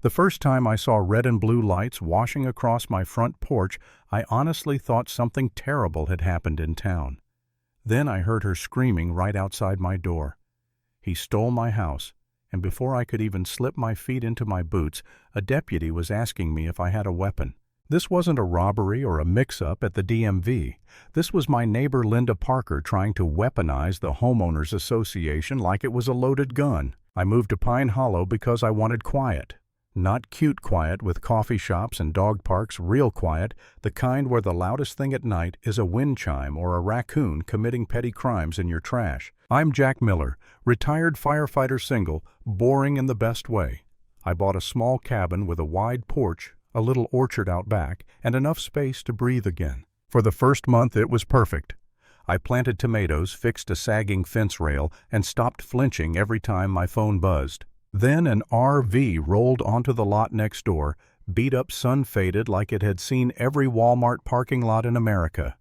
The first time I saw red and blue lights washing across my front porch, I honestly thought something terrible had happened in town. Then I heard her screaming right outside my door. He stole my house, and before I could even slip my feet into my boots, a deputy was asking me if I had a weapon. This wasn't a robbery or a mix-up at the DMV. This was my neighbor Linda Parker trying to weaponize the Homeowners Association like it was a loaded gun. I moved to Pine Hollow because I wanted quiet. Not cute quiet with coffee shops and dog parks, real quiet, the kind where the loudest thing at night is a wind chime or a raccoon committing petty crimes in your trash. I'm Jack Miller, retired firefighter single, boring in the best way. I bought a small cabin with a wide porch, a little orchard out back, and enough space to breathe again. For the first month it was perfect. I planted tomatoes, fixed a sagging fence rail, and stopped flinching every time my phone buzzed. Then an RV rolled onto the lot next door, beat up sun-faded like it had seen every Walmart parking lot in America.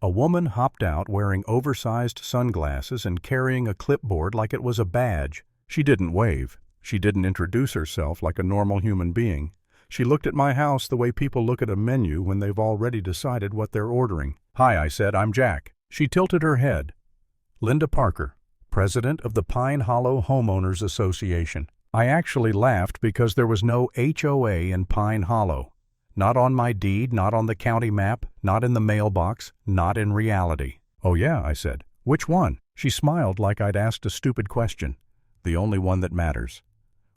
A woman hopped out wearing oversized sunglasses and carrying a clipboard like it was a badge. She didn't wave. She didn't introduce herself like a normal human being. She looked at my house the way people look at a menu when they've already decided what they're ordering. "Hi," I said, "I'm Jack." She tilted her head. "Linda Parker, president of the Pine Hollow Homeowners Association." I actually laughed because there was no HOA in Pine Hollow. Not on my deed, not on the county map, not in the mailbox, not in reality. "Oh yeah," I said. "Which one?" She smiled like I'd asked a stupid question. "The only one that matters.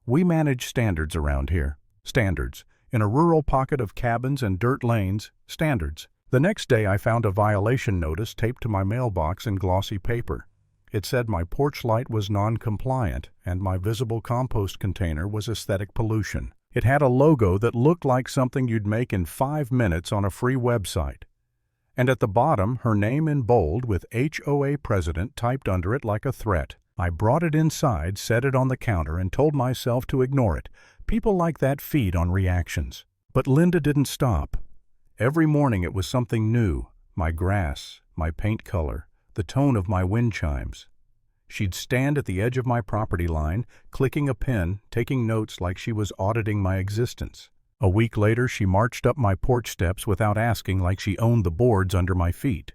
We manage standards around here. Standards. In a rural pocket of cabins and dirt lanes, standards." The next day I found a violation notice taped to my mailbox in glossy paper. It said my porch light was non-compliant and my visible compost container was aesthetic pollution. It had a logo that looked like something you'd make in 5 minutes on a free website. And at the bottom, her name in bold with HOA President typed under it like a threat. I brought it inside, set it on the counter, and told myself to ignore it. People like that feed on reactions. But Linda didn't stop. Every morning it was something new. My grass, my paint color, the tone of my wind chimes. She'd stand at the edge of my property line, clicking a pen, taking notes like she was auditing my existence. A week later, she marched up my porch steps without asking, like she owned the boards under my feet.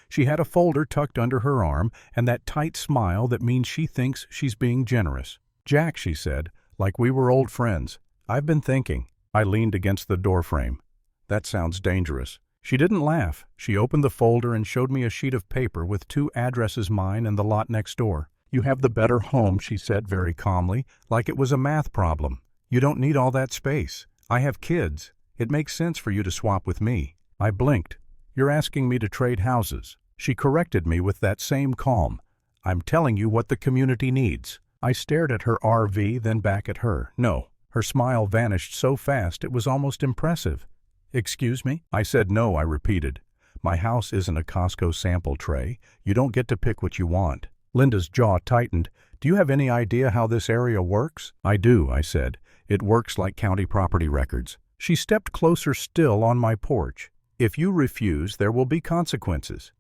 She had a folder tucked under her arm and that tight smile that means she thinks she's being generous. "Jack," she said, like we were old friends, "I've been thinking." I leaned against the doorframe. "That sounds dangerous." She didn't laugh. She opened the folder and showed me a sheet of paper with 2 addresses, mine and the lot next door. "You have the better home," she said very calmly, like it was a math problem. "You don't need all that space. I have kids. It makes sense for you to swap with me." I blinked. "You're asking me to trade houses." She corrected me with that same calm. "I'm telling you what the community needs." I stared at her RV, then back at her. No. Her smile vanished so fast it was almost impressive. "Excuse me?" I said no, I repeated. "My house isn't a Costco sample tray. You don't get to pick what you want." Linda's jaw tightened. "Do you have any idea how this area works?" "I do," I said. "It works like county property records." She stepped closer still on my porch. "If you refuse, there will be consequences.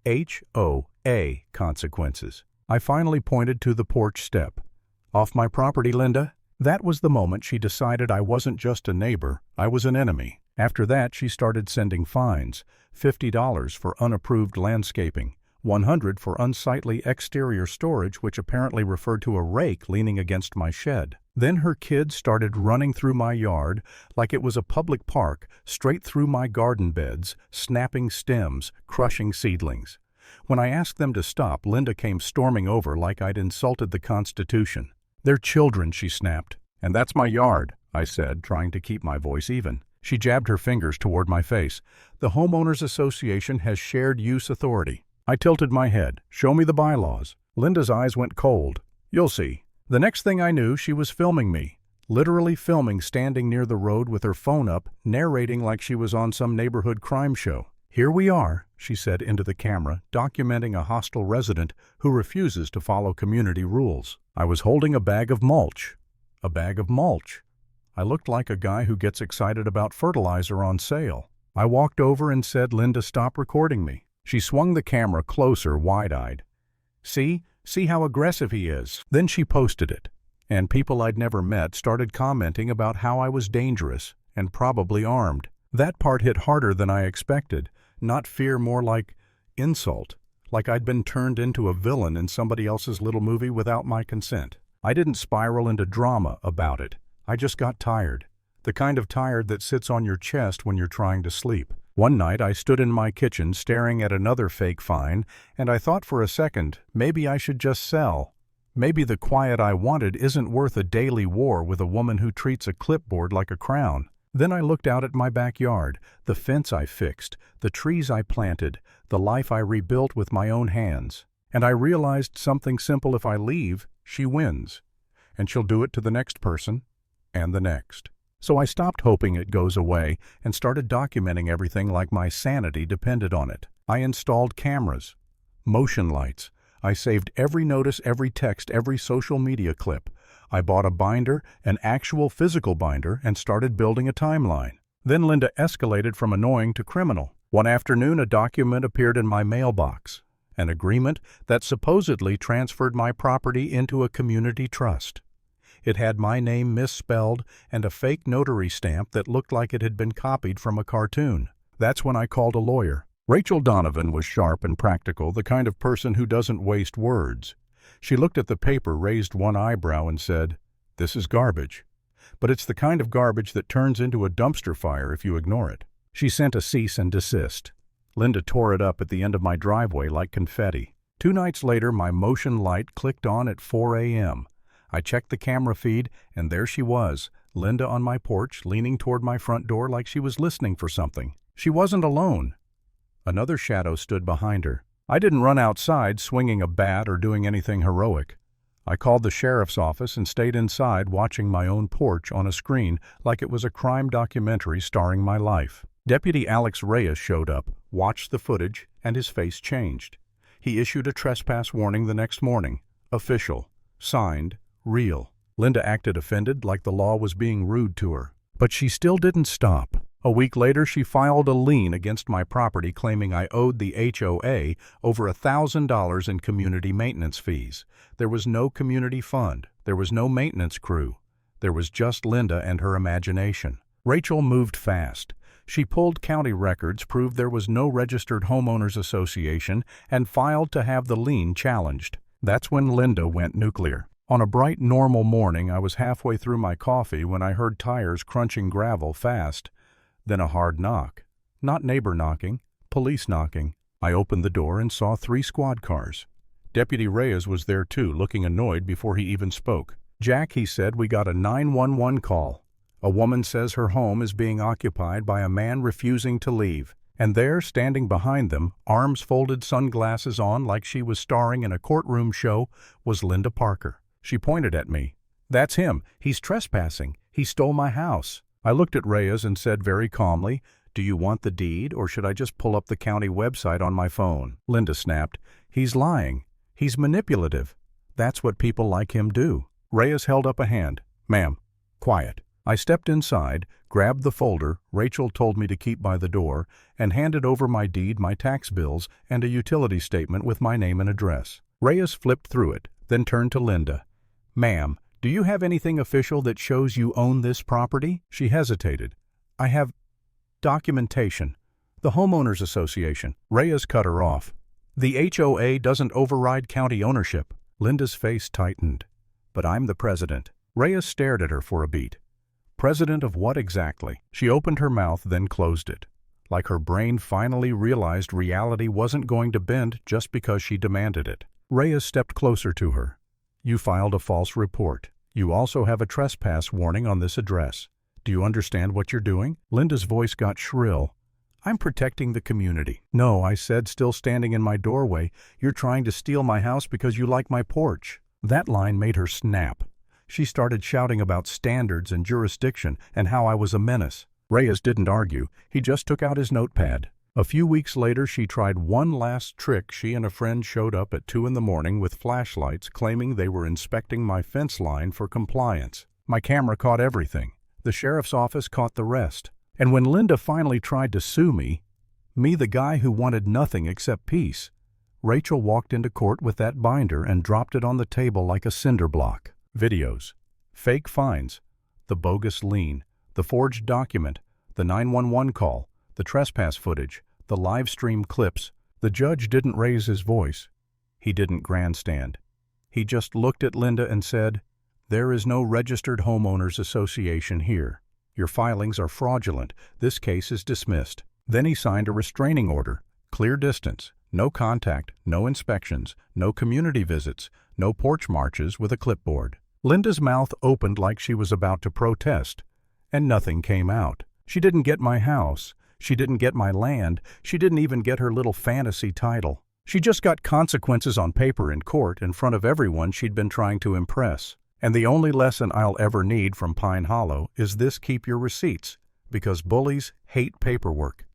HOA consequences." I finally pointed to the porch step. "Off my property, Linda." That was the moment she decided I wasn't just a neighbor, I was an enemy. After that, she started sending fines. $50 for unapproved landscaping, $100 for unsightly exterior storage, which apparently referred to a rake leaning against my shed. Then her kids started running through my yard like it was a public park, straight through my garden beds, snapping stems, crushing seedlings. When I asked them to stop, Linda came storming over like I'd insulted the Constitution. "They're children," she snapped. "And that's my yard," I said, trying to keep my voice even. She jabbed her fingers toward my face. "The Homeowners Association has shared use authority." I tilted my head. "Show me the bylaws." Linda's eyes went cold. "You'll see." The next thing I knew, she was filming me. Literally filming, standing near the road with her phone up, narrating like she was on some neighborhood crime show. "Here we are," she said into the camera, documenting a hostile resident who refuses to follow community rules. I was holding a bag of mulch. A bag of mulch. I looked like a guy who gets excited about fertilizer on sale. I walked over and said, "Linda, stop recording me." She swung the camera closer, wide-eyed. See how aggressive he is." Then she posted it. And people I'd never met started commenting about how I was dangerous and probably armed. That part hit harder than I expected, not fear, more like insult, like I'd been turned into a villain in somebody else's little movie without my consent. I didn't spiral into drama about it. I just got tired. The kind of tired that sits on your chest when you're trying to sleep. One night I stood in my kitchen staring at another fake fine, and I thought for a second, maybe I should just sell. Maybe the quiet I wanted isn't worth a daily war with a woman who treats a clipboard like a crown. Then I looked out at my backyard, the fence I fixed, the trees I planted, the life I rebuilt with my own hands. And I realized something simple: if I leave, she wins. And she'll do it to the next person, and the next. So I stopped hoping it goes away and started documenting everything like my sanity depended on it. I installed cameras, motion lights. I saved every notice, every text, every social media clip. I bought a binder, an actual physical binder, and started building a timeline. Then Linda escalated from annoying to criminal. One afternoon, a document appeared in my mailbox, an agreement that supposedly transferred my property into a community trust. It had my name misspelled and a fake notary stamp that looked like it had been copied from a cartoon. That's when I called a lawyer. Rachel Donovan was sharp and practical, the kind of person who doesn't waste words. She looked at the paper, raised one eyebrow, and said, "This is garbage. But it's the kind of garbage that turns into a dumpster fire if you ignore it." She sent a cease and desist. Linda tore it up at the end of my driveway like confetti. 2 nights later, my motion light clicked on at 4 a.m. I checked the camera feed, and there she was, Linda on my porch, leaning toward my front door like she was listening for something. She wasn't alone. Another shadow stood behind her. I didn't run outside swinging a bat or doing anything heroic. I called the sheriff's office and stayed inside watching my own porch on a screen like it was a crime documentary starring my life. Deputy Alex Reyes showed up, watched the footage, and his face changed. He issued a trespass warning the next morning. Official. Signed. Real. Linda acted offended, like the law was being rude to her. But she still didn't stop. A week later, she filed a lien against my property claiming I owed the HOA over $1,000 in community maintenance fees. There was no community fund. There was no maintenance crew. There was just Linda and her imagination. Rachel moved fast. She pulled county records, proved there was no registered homeowners association, and filed to have the lien challenged. That's when Linda went nuclear. On a bright, normal morning, I was halfway through my coffee when I heard tires crunching gravel fast. Then a hard knock. Not neighbor knocking, police knocking. I opened the door and saw 3 squad cars. Deputy Reyes was there too, looking annoyed before he even spoke. "Jack," he said, "we got a 911 call. A woman says her home is being occupied by a man refusing to leave." And there, standing behind them, arms folded, sunglasses on like she was starring in a courtroom show, was Linda Parker. She pointed at me. "That's him. He's trespassing. He stole my house." I looked at Reyes and said very calmly, "Do you want the deed, or should I just pull up the county website on my phone?" Linda snapped, "He's lying. He's manipulative. That's what people like him do." Reyes held up a hand. "Ma'am, quiet." I stepped inside, grabbed the folder Rachel told me to keep by the door, and handed over my deed, my tax bills, and a utility statement with my name and address. Reyes flipped through it, then turned to Linda. "Ma'am, do you have anything official that shows you own this property?" She hesitated. "I have documentation. The homeowners association." Reyes cut her off. "The HOA doesn't override county ownership." Linda's face tightened. "But I'm the president." Reyes stared at her for a beat. "President of what exactly?" She opened her mouth, then closed it. Like her brain finally realized reality wasn't going to bend just because she demanded it. Reyes stepped closer to her. "You filed a false report. You also have a trespass warning on this address. Do you understand what you're doing?" Linda's voice got shrill. "I'm protecting the community." "No," I said, still standing in my doorway. "You're trying to steal my house because you like my porch." That line made her snap. She started shouting about standards and jurisdiction and how I was a menace. Reyes didn't argue. He just took out his notepad. A few weeks later, she tried one last trick. She and a friend showed up at 2 a.m. with flashlights, claiming they were inspecting my fence line for compliance. My camera caught everything. The sheriff's office caught the rest. And when Linda finally tried to sue me, the guy who wanted nothing except peace, Rachel walked into court with that binder and dropped it on the table like a cinder block. Videos, fake fines, the bogus lien, the forged document, the 911 call, the trespass footage, the live stream clips. The judge didn't raise his voice. He didn't grandstand. He just looked at Linda and said, "There is no registered homeowners association here. Your filings are fraudulent. This case is dismissed." Then he signed a restraining order, clear distance, no contact, no inspections, no community visits, no porch marches with a clipboard. Linda's mouth opened like she was about to protest, and nothing came out. She didn't get my house. She didn't get my land. She didn't even get her little fantasy title. She just got consequences on paper in court in front of everyone she'd been trying to impress. And the only lesson I'll ever need from Pine Hollow is this: keep your receipts, because bullies hate paperwork.